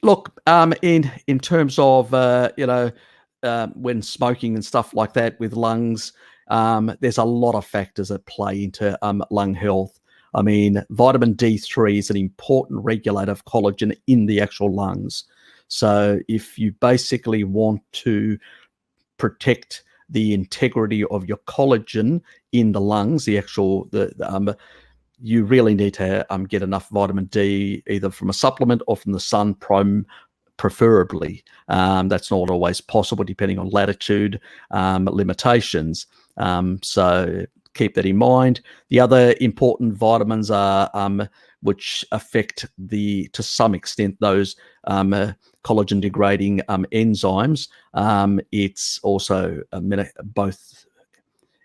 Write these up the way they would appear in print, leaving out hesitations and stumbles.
Look, in terms of when smoking and stuff like that with lungs, there's a lot of factors that play into lung health. I mean, vitamin D3 is an important regulator of collagen in the actual lungs. So if you basically want to protect the integrity of your collagen in the lungs, you really need to get enough vitamin D either from a supplement or from the sun, preferably. That's not always possible depending on latitude limitations. So keep that in mind. The other important vitamins are which affect to some extent those collagen degrading enzymes. It's also both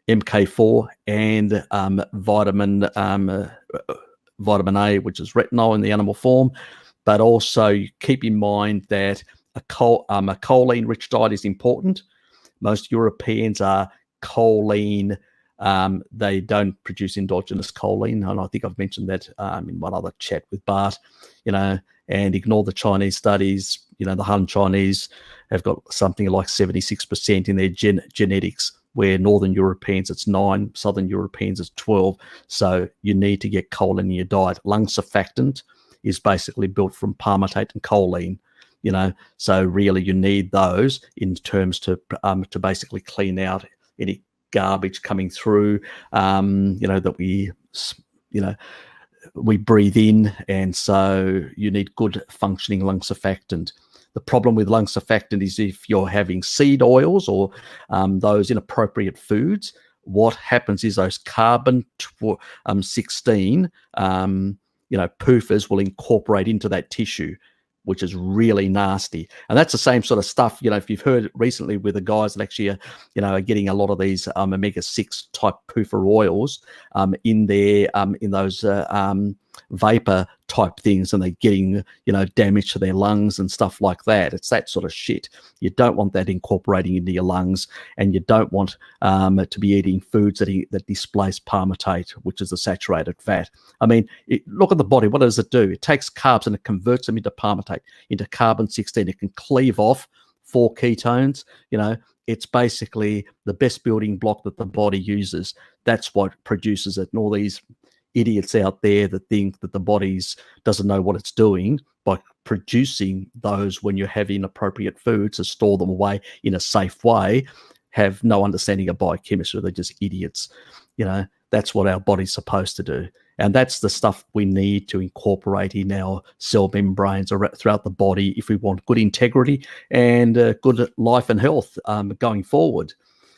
MK4 and vitamin A, which is retinol in the animal form. But also keep in mind that a choline-rich diet is important. Most Europeans are choline. They don't produce endogenous choline, and I think I've mentioned that in one other chat with Bart. And ignore the Chinese studies. The Han Chinese have got something like 76% in their genetics, where Northern Europeans it's 9, Southern Europeans it's 12. So you need to get choline in your diet. Lung surfactant is basically built from palmitate and choline. So really you need those in terms to basically clean out any garbage coming through, that we breathe in, and so you need good functioning lung surfactant. The problem with lung surfactant is if you're having seed oils or those inappropriate foods, what happens is those carbon 16 PUFAs will incorporate into that tissue, which is really nasty. And that's the same sort of stuff, if you've heard recently with the guys that actually are getting a lot of these omega-6 type PUFA oils in those vapor type things, and they're getting damage to their lungs and stuff like that. It's that sort of shit. You don't want that incorporating into your lungs, and you don't want to be eating foods that displace palmitate, which is a saturated fat. I mean, look at the body. What does it do? It takes carbs and it converts them into palmitate, into carbon 16. It can cleave off 4 ketones. It's basically the best building block that the body uses. That's what produces it. And all these idiots out there that think that the body doesn't know what it's doing by producing those when you're having appropriate foods to store them away in a safe way have no understanding of biochemistry. They're just idiots. That's what our body's supposed to do. And that's the stuff we need to incorporate in our cell membranes throughout the body if we want good integrity and good life and health going forward.